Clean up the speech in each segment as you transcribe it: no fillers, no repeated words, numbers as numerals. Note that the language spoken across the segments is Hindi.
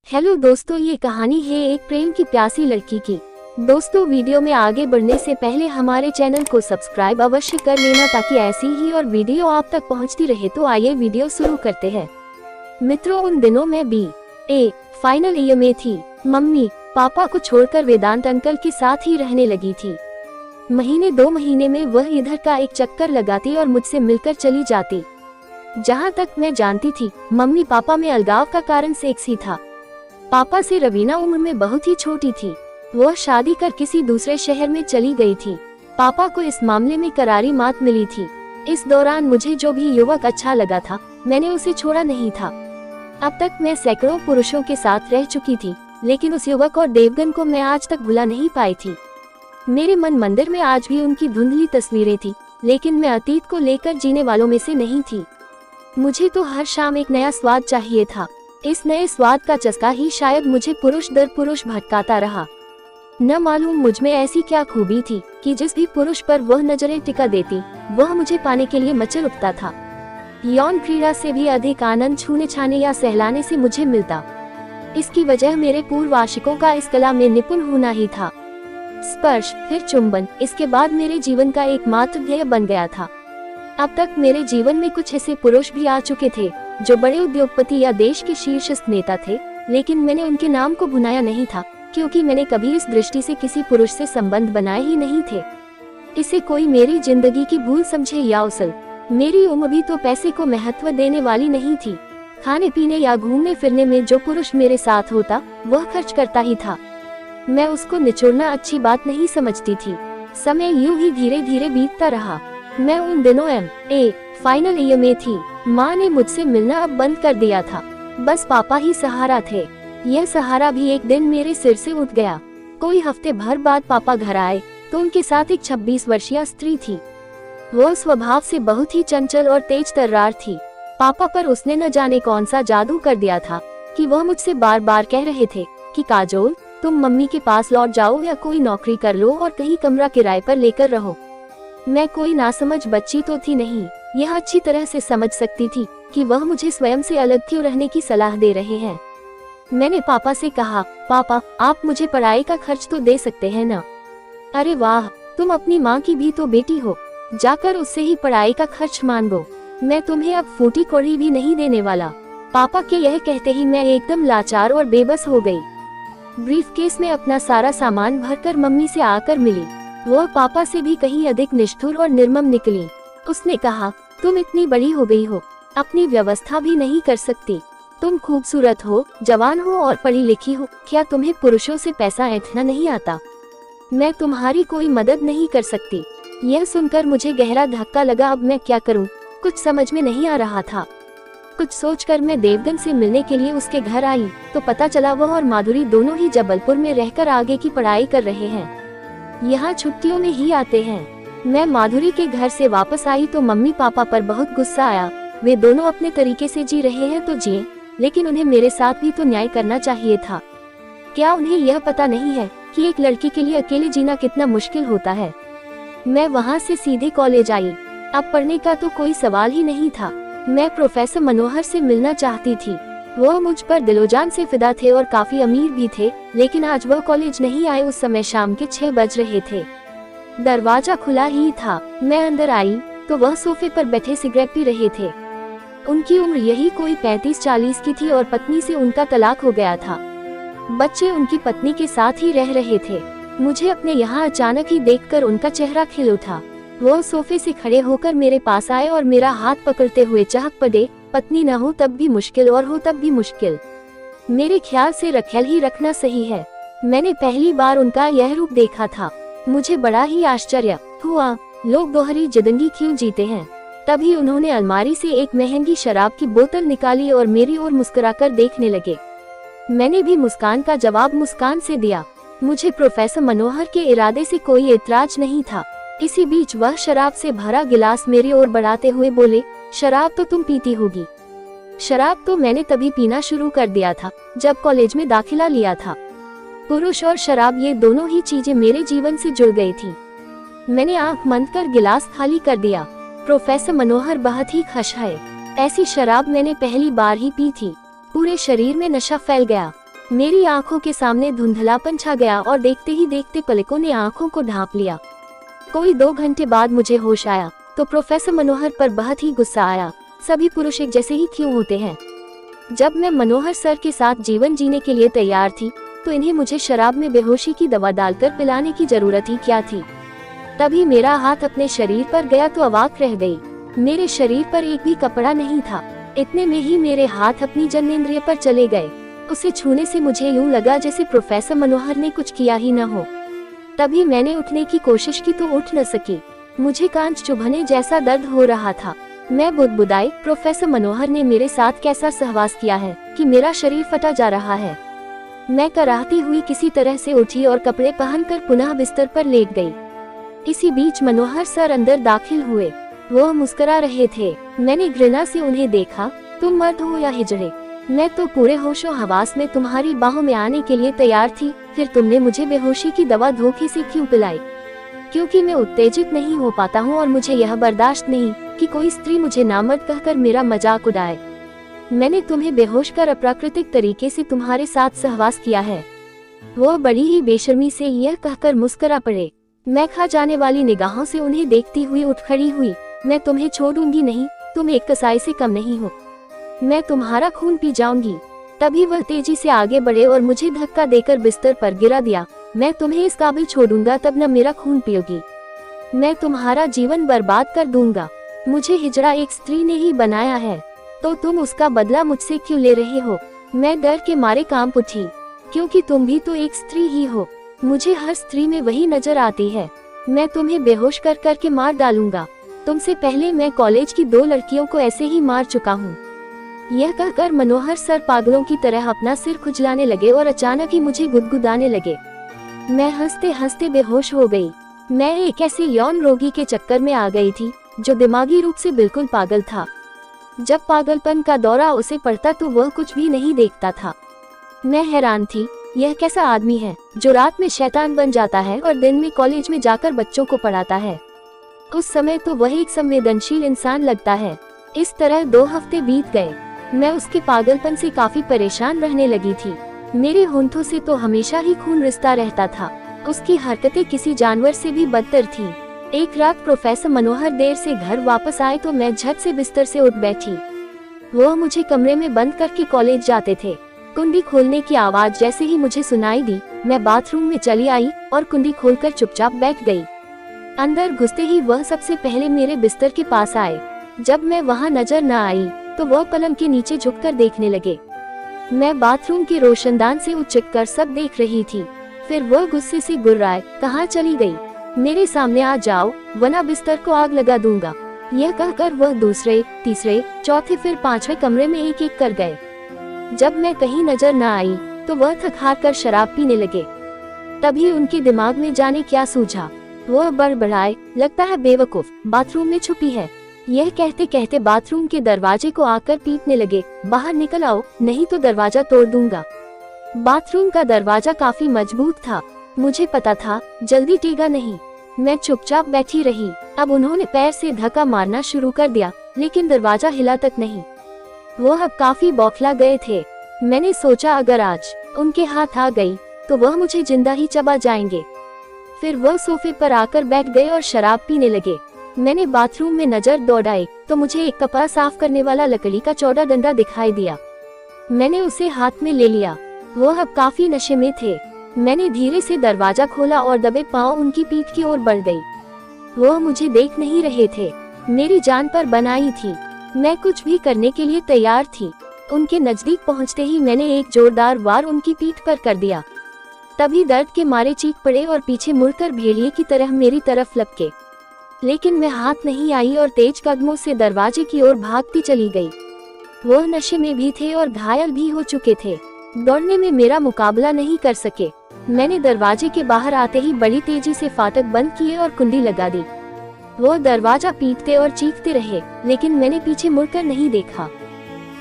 हेलो दोस्तों, ये कहानी है एक प्रेम की प्यासी लड़की की। दोस्तों, वीडियो में आगे बढ़ने से पहले हमारे चैनल को सब्सक्राइब अवश्य कर लेना ताकि ऐसी ही और वीडियो आप तक पहुंचती रहे। तो आइए वीडियो शुरू करते हैं। मित्रों, उन दिनों में BA फाइनल ईयर में थी। मम्मी पापा को छोड़कर वेदांत अंकल के साथ ही रहने लगी थी। महीने 2 महीने में वह इधर का एक चक्कर लगाती और मुझसे मिलकर चली जाती। जहाँ तक मैं जानती थी, मम्मी पापा में अलगाव का कारण सेक्स ही था। पापा से रवीना उम्र में बहुत ही छोटी थी। वह शादी कर किसी दूसरे शहर में चली गई थी। पापा को इस मामले में करारी मात मिली थी। इस दौरान मुझे जो भी युवक अच्छा लगा था, मैंने उसे छोड़ा नहीं था। अब तक मैं सैकड़ों पुरुषों के साथ रह चुकी थी, लेकिन उस युवक और देवगन को मैं आज तक भुला नहीं पाई थी। मेरे मन मंदिर में आज भी उनकी धुंधली तस्वीरें थी, लेकिन मैं अतीत को लेकर जीने वालों में से नहीं थी। मुझे तो हर शाम एक नया स्वाद चाहिए था। इस नए स्वाद का चस्का ही शायद मुझे पुरुष दर पुरुष भटकाता रहा। न मालूम मुझ में ऐसी क्या खूबी थी कि जिस भी पुरुष पर वह नजरें टिका देती, वह मुझे पाने के लिए मचल उठता था। यौन क्रीड़ा से भी अधिक आनंद छूने छाने या सहलाने से मुझे मिलता। इसकी वजह मेरे पूर्व आशिकों का इस कला में निपुण होना ही था। स्पर्श, फिर चुंबन, इसके बाद मेरे जीवन का एकमात्र ध्येय बन गया था। अब तक मेरे जीवन में कुछ ऐसे पुरुष भी आ चुके थे जो बड़े उद्योगपति या देश के शीर्षस्थ नेता थे, लेकिन मैंने उनके नाम को भुनाया नहीं था, क्योंकि मैंने कभी इस दृष्टि से किसी पुरुष से संबंध बनाए ही नहीं थे। इसे कोई मेरी जिंदगी की भूल समझे या उसल, मेरी उम्र भी तो पैसे को महत्व देने वाली नहीं थी। खाने पीने या घूमने फिरने में जो पुरुष मेरे साथ होता, वह खर्च करता ही था। मैं उसको निचोड़ना अच्छी बात नहीं समझती थी। समय यूं ही धीरे धीरे बीतता रहा। मैं उन दिनों MA फाइनल ईयर में थी। माँ ने मुझसे मिलना अब बंद कर दिया था। बस पापा ही सहारा थे। यह सहारा भी एक दिन मेरे सिर से उठ गया। कोई हफ्ते भर बाद पापा घर आए तो उनके साथ एक 26 वर्षीय स्त्री थी। वह स्वभाव से बहुत ही चंचल और तेज तर्रार थी। पापा पर उसने न जाने कौन सा जादू कर दिया था कि वह मुझसे बार बार कह रहे थे कि काजोल, तुम मम्मी के पास लौट जाओ या कोई नौकरी कर लो और कहीं कमरा किराए पर लेकर रहो। मैं कोई नासमझ बच्ची तो थी नहीं, यह अच्छी तरह से समझ सकती थी कि वह मुझे स्वयं से अलग क्यों रहने की सलाह दे रहे हैं। मैंने पापा से कहा, पापा आप मुझे पढ़ाई का खर्च तो दे सकते हैं ना? अरे वाह, तुम अपनी माँ की भी तो बेटी हो, जाकर उससे ही पढ़ाई का खर्च मांगो। मैं तुम्हें अब फूटी कौड़ी भी नहीं देने वाला। पापा के यह कहते ही मैं एकदम लाचार और बेबस हो गई। ब्रीफकेस में अपना सारा सामान भरकर मम्मी से आकर मिली। वह पापा से भी कहीं अधिक निष्ठुर और निर्मम निकली। उसने कहा, तुम इतनी बड़ी हो गई हो, अपनी व्यवस्था भी नहीं कर सकती। तुम खूबसूरत हो, जवान हो और पढ़ी लिखी हो, क्या तुम्हें पुरुषों से पैसा ऐंठना नहीं आता? मैं तुम्हारी कोई मदद नहीं कर सकती। यह सुनकर मुझे गहरा धक्का लगा। अब मैं क्या करूं? कुछ समझ में नहीं आ रहा था। कुछ सोचकर मैं देवगन से मिलने के लिए उसके घर आई तो पता चला वह और माधुरी दोनों ही जबलपुर में रहकर आगे की पढ़ाई कर रहे हैं। यहाँ छुट्टियों में ही आते हैं। मैं माधुरी के घर से वापस आई तो मम्मी पापा पर बहुत गुस्सा आया। वे दोनों अपने तरीके से जी रहे हैं तो जिए, लेकिन उन्हें मेरे साथ भी तो न्याय करना चाहिए था। क्या उन्हें यह पता नहीं है कि एक लड़की के लिए अकेले जीना कितना मुश्किल होता है? मैं वहाँ से सीधे कॉलेज आई। अब पढ़ने का तो कोई सवाल ही नहीं था। मैं प्रोफेसर मनोहर से मिलना चाहती थी। वह मुझ पर दिलोजान से फिदा थे और काफी अमीर भी थे, लेकिन आज वह कॉलेज नहीं आए। उस समय शाम के 6 बज रहे थे। दरवाजा खुला ही था। मैं अंदर आई तो वह सोफे पर बैठे सिगरेट पी रहे थे। उनकी उम्र यही कोई 35-40 की थी और पत्नी से उनका तलाक हो गया था। बच्चे उनकी पत्नी के साथ ही रह रहे थे। मुझे अपने यहाँ अचानक ही देखकर उनका चेहरा खिल उठा। वह सोफे से खड़े होकर मेरे पास आए और मेरा हाथ पकड़ते हुए चाहक पड़े, पत्नी न हो तब भी मुश्किल और हो तब भी मुश्किल। मेरे ख्याल से रखेल ही रखना सही है। मैंने पहली बार उनका यह रूप देखा था। मुझे बड़ा ही आश्चर्य हुआ, लोग दोहरी जिंदगी क्यों जीते हैं। तभी उन्होंने अलमारी से एक महंगी शराब की बोतल निकाली और मेरी ओर मुस्कुराकर देखने लगे। मैंने भी मुस्कान का जवाब मुस्कान से दिया। मुझे प्रोफेसर मनोहर के इरादे से कोई एतराज नहीं था। इसी बीच वह शराब से भरा गिलास मेरी ओर बढ़ाते हुए बोले, शराब तो तुम पीती होगी। शराब तो मैंने तभी पीना शुरू कर दिया था जब कॉलेज में दाखिला लिया था। पुरुष और शराब, ये दोनों ही चीजें मेरे जीवन से जुड़ गई थी। मैंने आंख बंद कर गिलास खाली कर दिया। प्रोफेसर मनोहर बहुत ही खुश है। ऐसी शराब मैंने पहली बार ही पी थी। पूरे शरीर में नशा फैल गया। मेरी आंखों के सामने धुंधलापन छा गया और देखते ही देखते पलकों ने आंखों को ढांप लिया। कोई 2 घंटे बाद मुझे होश आया तो प्रोफेसर मनोहर पर बहुत ही गुस्सा आया। सभी पुरुष एक जैसे ही क्यों होते हैं? जब मैं मनोहर सर के साथ जीवन जीने के लिए तैयार थी तो इन्हें मुझे शराब में बेहोशी की दवा डालकर पिलाने की जरूरत ही क्या थी? तभी मेरा हाथ अपने शरीर पर गया तो अवाक रह गई। मेरे शरीर पर एक भी कपड़ा नहीं था। इतने में ही मेरे हाथ अपनी जननेंद्रिय पर चले गए। उसे छूने से मुझे यूं लगा जैसे प्रोफेसर मनोहर ने कुछ किया ही न हो। तभी मैंने उठने की कोशिश की तो उठ न सकी। मुझे कांच चुभने जैसा दर्द हो रहा था। मैं बुदबुदाई, प्रोफेसर मनोहर ने मेरे साथ कैसा सहवास किया है कि मेरा शरीर फटा जा रहा है। मैं कराहती हुई किसी तरह से उठी और कपड़े पहनकर पुनः बिस्तर पर लेट गई। इसी बीच मनोहर सर अंदर दाखिल हुए। वो मुस्कुरा रहे थे। मैंने घृणा से उन्हें देखा। तुम मर्द हो या हिजड़े? मैं तो पूरे होशो हवास में तुम्हारी बाहों में आने के लिए तैयार थी, फिर तुमने मुझे बेहोशी की दवा धोखे से क्यों पिलाई? क्योंकि मैं उत्तेजित नहीं हो पाता हूँ और मुझे यह बर्दाश्त नहीं कि कोई स्त्री मुझे नामर्द कहकर मेरा मजाक उड़ाए। मैंने तुम्हें बेहोश कर अप्राकृतिक तरीके से तुम्हारे साथ सहवास किया है। वो बड़ी ही बेशर्मी से यह कहकर मुस्कुरा पड़े। मैं खा जाने वाली निगाहों से उन्हें देखती हुई उठ खड़ी हुई। मैं तुम्हें छोड़ूंगी नहीं, तुम एक कसाई से कम नहीं हो। मैं तुम्हारा खून पी जाऊंगी। तभी वह तेजी से आगे बढ़े और मुझे धक्का देकर बिस्तर पर गिरा दिया। मैं तुम्हें इस काबिल छोड़ूंगा तब न मेरा खून पियोगी। मैं तुम्हारा जीवन बर्बाद कर दूंगा। मुझे हिजड़ा एक स्त्री ने ही बनाया है, तो तुम उसका बदला मुझसे क्यों ले रहे हो? मैं डर के मारे कांप उठी, क्योंकि तुम भी तो एक स्त्री ही हो। मुझे हर स्त्री में वही नजर आती है। मैं तुम्हें बेहोश कर करके मार डालूंगा। तुमसे पहले मैं कॉलेज की 2 लड़कियों को ऐसे ही मार चुका हूँ। यह कहकर मनोहर सर पागलों की तरह अपना सिर खुजलाने लगे और अचानक ही मुझे गुदगुदाने लगे। मैं हंसते हंसते बेहोश हो गई। मैं एक ऐसे यौन रोगी के चक्कर में आ गई थी जो दिमागी रूप से बिल्कुल पागल था। जब पागलपन का दौरा उसे पड़ता तो वह कुछ भी नहीं देखता था। मैं हैरान थी, यह कैसा आदमी है जो रात में शैतान बन जाता है और दिन में कॉलेज में जाकर बच्चों को पढ़ाता है। उस समय तो वह एक संवेदनशील इंसान लगता है। इस तरह 2 हफ्ते बीत गए। मैं उसके पागलपन से काफी परेशान रहने लगी थी। मेरे होंठों से तो हमेशा ही खून रिसता रहता था। उसकी हरकतें किसी जानवर से भी बदतर थीं। एक रात प्रोफेसर मनोहर देर से घर वापस आए तो मैं झट से बिस्तर से उठ बैठी। वह मुझे कमरे में बंद करके कॉलेज जाते थे। कुंडी खोलने की आवाज जैसे ही मुझे सुनाई दी, मैं बाथरूम में चली आई और कुंडी खोलकर चुपचाप बैठ गई। अंदर घुसते ही वह सबसे पहले मेरे बिस्तर के पास आए। जब मैं वहां नजर न आई तो वह पलंग के नीचे झुककर देखने लगे। मैं बाथरूम के रोशनदान से उचक कर सब देख रही थी। फिर वह गुस्से से गुर्राए, कहाँ चली गई? मेरे सामने आ जाओ, वरना बिस्तर को आग लगा दूंगा। यह कहकर वह दूसरे, तीसरे, चौथे फिर 5वें कमरे में एक एक कर गए। जब मैं कहीं नजर न आई तो वह थक हार कर शराब पीने लगे। तभी उनके दिमाग में जाने क्या सूझा। वह बड़बड़ाए, लगता है बेवकूफ बाथरूम में छुपी है। यह कहते कहते बाथरूम के दरवाजे को आकर पीटने लगे, बाहर निकल आओ नहीं तो दरवाजा तोड़ दूंगा। बाथरूम का दरवाजा काफी मजबूत था। मुझे पता था जल्दी टेगा नहीं। मैं चुपचाप बैठी रही। अब उन्होंने पैर से धक्का मारना शुरू कर दिया, लेकिन दरवाजा हिला तक नहीं। वह अब काफी बौखला गए थे। मैंने सोचा अगर आज उनके हाथ आ गई तो वह मुझे जिंदा ही चबा जाएंगे। फिर वह सोफे पर आकर बैठ गए और शराब पीने लगे। मैंने बाथरूम में नजर दौड़ाई तो मुझे एक कपड़ा साफ करने वाला लकड़ी का चौड़ा डंडा दिखाई दिया। मैंने उसे हाथ में ले लिया। वह अब काफी नशे में थे। मैंने धीरे से दरवाजा खोला और दबे पांव उनकी पीठ की ओर बढ़ गई। वह मुझे देख नहीं रहे थे। मेरी जान पर बनाई थी। मैं कुछ भी करने के लिए तैयार थी। उनके नजदीक पहुंचते ही मैंने एक जोरदार वार उनकी पीठ पर कर दिया। तभी दर्द के मारे चीख पड़े और पीछे मुड़कर भेड़िए की तरह मेरी तरफ लपके। लेकिन मैं हाथ नहीं आई और तेज कदमों से दरवाजे की ओर भागती चली गई। वह नशे में भी थे और घायल भी हो चुके थे। दौड़ने में मेरा मुकाबला नहीं कर सके। मैंने दरवाजे के बाहर आते ही बड़ी तेजी से फाटक बंद किए और कुंडी लगा दी। वो दरवाजा पीटते और चीखते रहे, लेकिन मैंने पीछे मुड़कर नहीं देखा।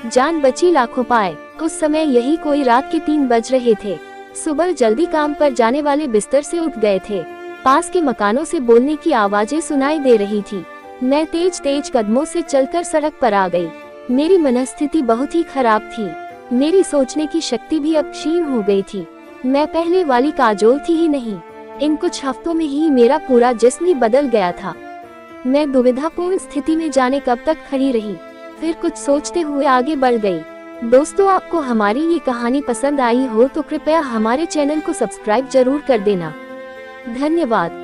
जान बची लाखों पाए। उस समय यही कोई रात के 3 बज रहे थे। सुबह जल्दी काम पर जाने वाले बिस्तर से उठ गए थे। पास के मकानों से बोलने की आवाजें सुनाई दे रही थी। मैं तेज तेज कदमों से चलकर सड़क पर आ गई। मेरी मनस्थिति बहुत ही खराब थी। मेरी सोचने की शक्ति भी अब क्षीण हो गई थी। मैं पहले वाली काजोल थी ही नहीं। इन कुछ हफ्तों में ही मेरा पूरा जिस्म ही बदल गया था। मैं दुविधापूर्ण स्थिति में जाने कब तक खड़ी रही, फिर कुछ सोचते हुए आगे बढ़ गई। दोस्तों, आपको हमारी ये कहानी पसंद आई हो तो कृपया हमारे चैनल को सब्सक्राइब जरूर कर देना। धन्यवाद।